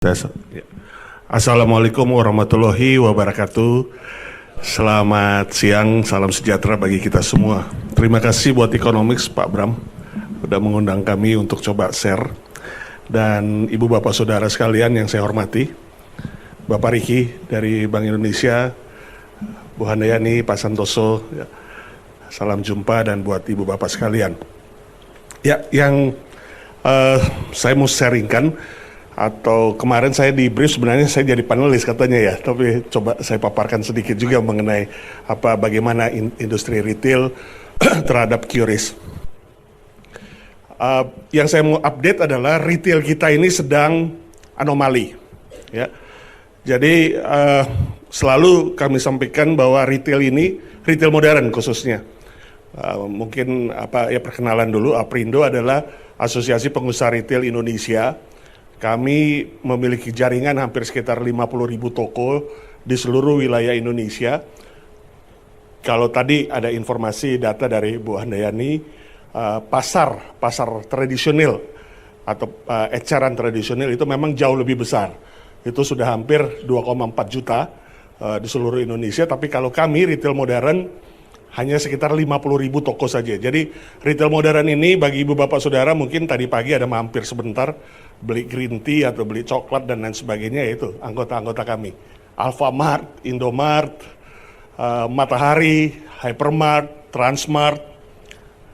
Tes. Ya. Assalamualaikum warahmatullahi wabarakatuh. Selamat siang, salam sejahtera bagi kita semua. Terima kasih buat Economics Pak Bram udah mengundang kami untuk coba share. Dan ibu bapak saudara sekalian yang saya hormati, Bapak Riki dari Bank Indonesia, Bu Handayani, Pak Santoso, ya. Salam jumpa dan buat ibu bapak sekalian. Ya, yang saya mau sharingkan, atau kemarin saya di brief sebenarnya saya jadi panelis katanya ya, tapi coba saya paparkan sedikit juga mengenai bagaimana industri retail terhadap QRIS. Yang saya mau update adalah retail kita ini sedang anomali, ya. Jadi selalu kami sampaikan bahwa retail ini, retail modern khususnya, mungkin perkenalan dulu. Aprindo adalah Asosiasi Pengusaha Retail Indonesia. Kami memiliki jaringan hampir sekitar 50.000 toko di seluruh wilayah Indonesia. Kalau tadi ada informasi data dari Bu Handayani, pasar tradisional atau eceran tradisional itu memang jauh lebih besar. Itu sudah hampir 2,4 juta di seluruh Indonesia. Tapi kalau kami retail modern hanya sekitar 50.000 toko saja. Jadi retail modern ini bagi ibu bapak saudara mungkin tadi pagi ada mampir sebentar beli green tea atau beli coklat dan lain sebagainya, itu anggota-anggota kami. Alfamart, Indomart, Matahari, Hypermart, Transmart,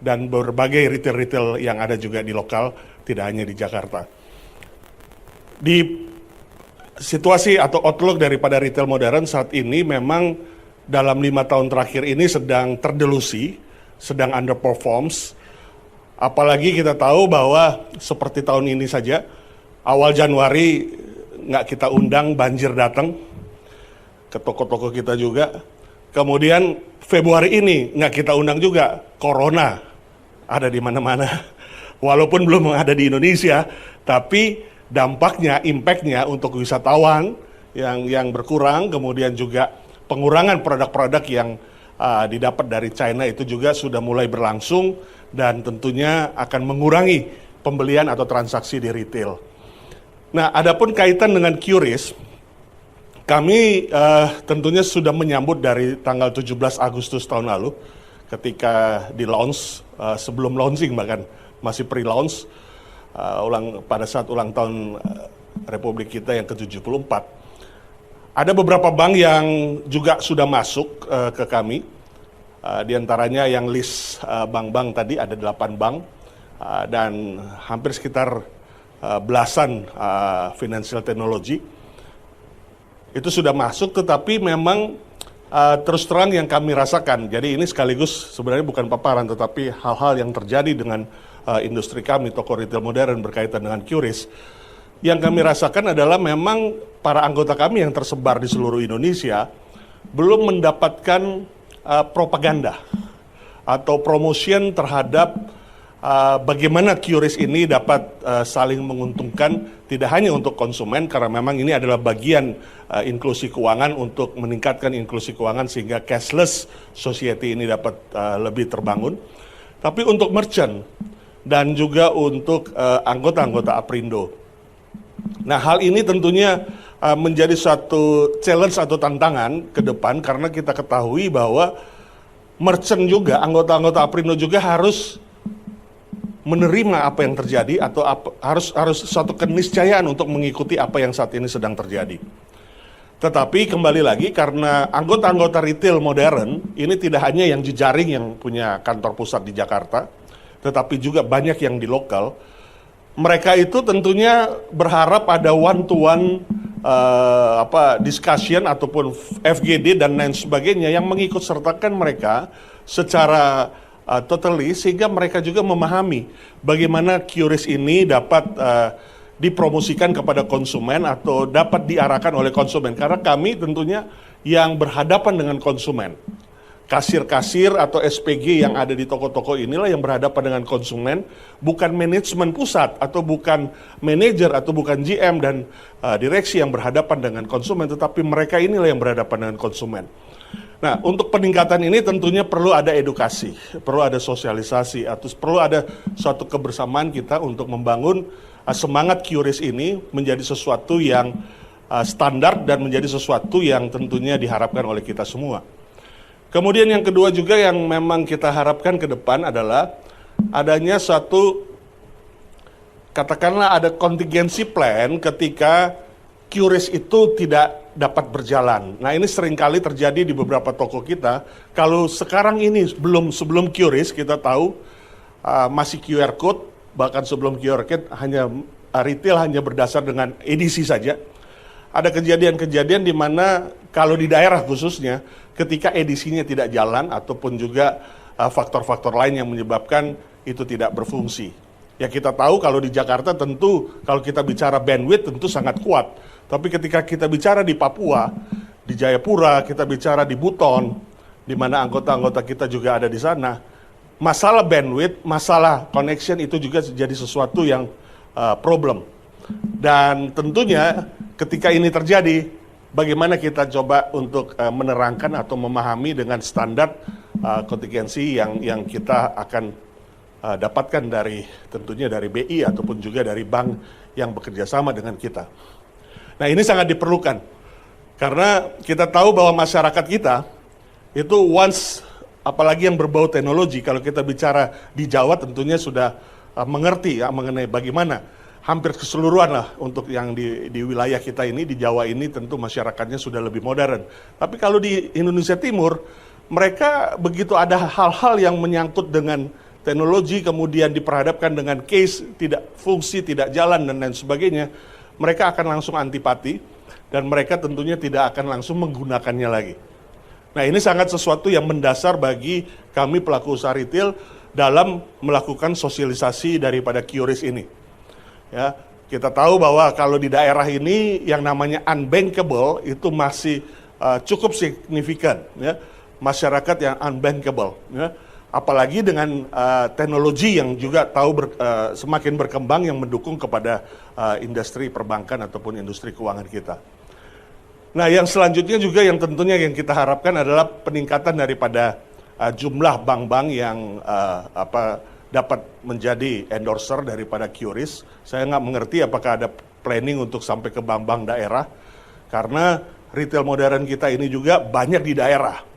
dan berbagai retail-retail yang ada juga di lokal, tidak hanya di Jakarta. Di situasi atau outlook daripada retail modern saat ini memang dalam 5 tahun terakhir ini sedang terdelusi, sedang underperforms. Apalagi kita tahu bahwa seperti tahun ini saja, awal Januari nggak kita undang, banjir datang ke toko-toko kita juga. Kemudian Februari ini nggak kita undang juga, corona ada di mana-mana. Walaupun belum ada di Indonesia, tapi dampaknya, impactnya untuk wisatawan yang berkurang, kemudian juga pengurangan produk-produk yang didapat dari China itu juga sudah mulai berlangsung dan tentunya akan mengurangi pembelian atau transaksi di retail. Nah, adapun kaitan dengan QRIS, kami tentunya sudah menyambut dari tanggal 17 Agustus tahun lalu ketika di launch, sebelum launching bahkan masih pre-launch, pada saat ulang tahun Republik kita yang ke-74. Ada beberapa bank yang juga sudah masuk ke kami, di antaranya yang list bank-bank tadi ada 8 bank, dan hampir sekitar belasan financial technology. Itu sudah masuk, tetapi memang terus terang yang kami rasakan, jadi ini sekaligus sebenarnya bukan paparan, tetapi hal-hal yang terjadi dengan industri kami, toko retail modern berkaitan dengan QRIS. Yang kami rasakan adalah memang para anggota kami yang tersebar di seluruh Indonesia belum mendapatkan propaganda atau promotion terhadap bagaimana QRIS ini dapat saling menguntungkan, tidak hanya untuk konsumen, karena memang ini adalah bagian inklusi keuangan untuk meningkatkan inklusi keuangan sehingga cashless society ini dapat lebih terbangun, tapi untuk merchant dan juga untuk anggota-anggota Aprindo. Nah, hal ini tentunya menjadi suatu challenge atau tantangan ke depan karena kita ketahui bahwa merchant juga, anggota-anggota Aprindo juga harus menerima apa yang terjadi atau harus suatu keniscayaan untuk mengikuti apa yang saat ini sedang terjadi. Tetapi kembali lagi, karena anggota-anggota retail modern ini tidak hanya yang jejaring yang punya kantor pusat di Jakarta, tetapi juga banyak yang di lokal. Mereka itu tentunya berharap ada one-to-one discussion ataupun FGD dan lain sebagainya yang mengikut sertakan mereka secara totally, sehingga mereka juga memahami bagaimana QRIS ini dapat dipromosikan kepada konsumen atau dapat diarahkan oleh konsumen. Karena kami tentunya yang berhadapan dengan konsumen. Kasir-kasir atau SPG yang ada di toko-toko inilah yang berhadapan dengan konsumen, bukan manajemen pusat atau bukan manajer atau bukan GM dan direksi yang berhadapan dengan konsumen, tetapi mereka inilah yang berhadapan dengan konsumen. Nah, untuk peningkatan ini tentunya perlu ada edukasi, perlu ada sosialisasi, atau perlu ada suatu kebersamaan kita untuk membangun semangat QRIS ini menjadi sesuatu yang standar dan menjadi sesuatu yang tentunya diharapkan oleh kita semua. Kemudian yang kedua juga yang memang kita harapkan ke depan adalah adanya suatu, katakanlah ada contingency plan ketika QRIS itu tidak dapat berjalan. Nah ini seringkali terjadi di beberapa toko kita. Kalau sekarang ini sebelum QRIS kita tahu masih QR code, bahkan sebelum QR code hanya retail hanya berdasar dengan edisi saja. Ada kejadian-kejadian di mana kalau di daerah khususnya ketika edisinya tidak jalan ataupun juga faktor-faktor lain yang menyebabkan itu tidak berfungsi. Ya kita tahu kalau di Jakarta tentu kalau kita bicara bandwidth tentu sangat kuat. Tapi ketika kita bicara di Papua, di Jayapura, kita bicara di Buton, di mana anggota-anggota kita juga ada di sana, masalah bandwidth, masalah connection itu juga jadi sesuatu yang problem. Dan tentunya ketika ini terjadi, bagaimana kita coba untuk menerangkan atau memahami dengan standar kontingensi yang kita akan dapatkan tentunya dari BI ataupun juga dari bank yang bekerja sama dengan kita. Nah ini sangat diperlukan karena kita tahu bahwa masyarakat kita itu apalagi yang berbau teknologi, kalau kita bicara di Jawa tentunya sudah mengerti ya mengenai bagaimana hampir keseluruhan lah untuk yang di wilayah kita ini, di Jawa ini tentu masyarakatnya sudah lebih modern. Tapi kalau di Indonesia Timur, mereka begitu ada hal-hal yang menyangkut dengan teknologi, kemudian diperhadapkan dengan case, tidak fungsi, tidak jalan, dan lain sebagainya, mereka akan langsung antipati, dan mereka tentunya tidak akan langsung menggunakannya lagi. Nah ini sangat sesuatu yang mendasar bagi kami pelaku usaha retail dalam melakukan sosialisasi daripada QRIS ini. Ya, kita tahu bahwa kalau di daerah ini yang namanya unbankable itu masih cukup signifikan, ya, masyarakat yang unbankable. Ya. Apalagi dengan teknologi yang juga semakin berkembang yang mendukung kepada industri perbankan ataupun industri keuangan kita. Nah, yang selanjutnya juga yang tentunya yang kita harapkan adalah peningkatan daripada jumlah bank-bank yang dapat menjadi endorser daripada QRIS. Saya nggak mengerti apakah ada planning untuk sampai ke bank-bank daerah, karena retail modern kita ini juga banyak di daerah.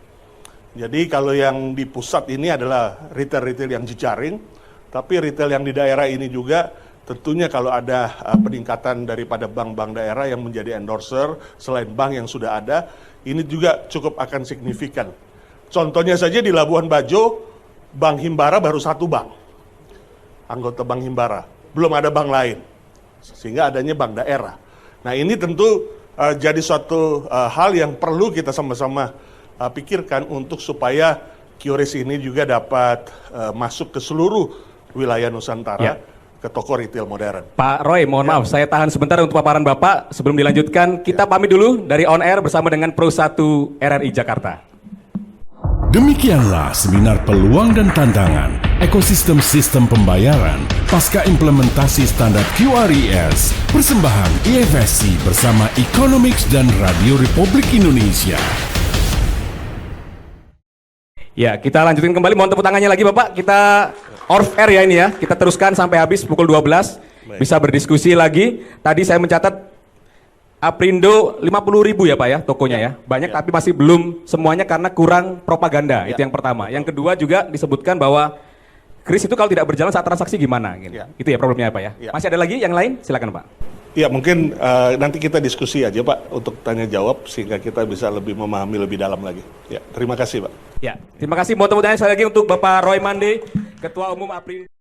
Jadi kalau yang di pusat ini adalah retail-retail yang jejaring, tapi retail yang di daerah ini juga tentunya kalau ada peningkatan daripada bank-bank daerah yang menjadi endorser selain bank yang sudah ada, ini juga cukup akan signifikan. Contohnya saja di Labuan Bajo, Bank Himbara baru satu bank, anggota Bank Himbara, belum ada bank lain, sehingga adanya bank daerah. Nah ini tentu jadi suatu hal yang perlu kita sama-sama pikirkan untuk supaya QRIS ini juga dapat masuk ke seluruh wilayah Nusantara, ke toko retail modern. Pak Roy, mohon maaf, saya tahan sebentar untuk paparan Bapak. Sebelum dilanjutkan, kita pamit dulu dari On Air bersama dengan Pro 1 RRI Jakarta. Demikianlah seminar peluang dan tantangan ekosistem sistem pembayaran pasca implementasi standar QRIS persembahan IFSC bersama Economics dan Radio Republik Indonesia. Ya, kita lanjutin kembali. Mohon tepuk tangannya lagi Bapak. Kita off air ya ini ya. Kita teruskan sampai habis pukul 12. Bisa berdiskusi lagi. Tadi saya mencatat Aprindo 50.000 ya Pak ya tokonya ya. Banyak tapi masih belum semuanya karena kurang propaganda. Itu yang pertama. Yang kedua juga disebutkan bahwa kris itu kalau tidak berjalan saat transaksi gimana gitu. Itu ya problemnya Pak ya. Masih ada lagi yang lain? Silakan Pak. Ya mungkin nanti kita diskusi aja Pak untuk tanya jawab sehingga kita bisa lebih memahami lebih dalam lagi. Ya, terima kasih Pak. Ya, terima kasih. Mohon tepuk tangan sekali lagi untuk Bapak Roy Mande, Ketua Umum Aprindo.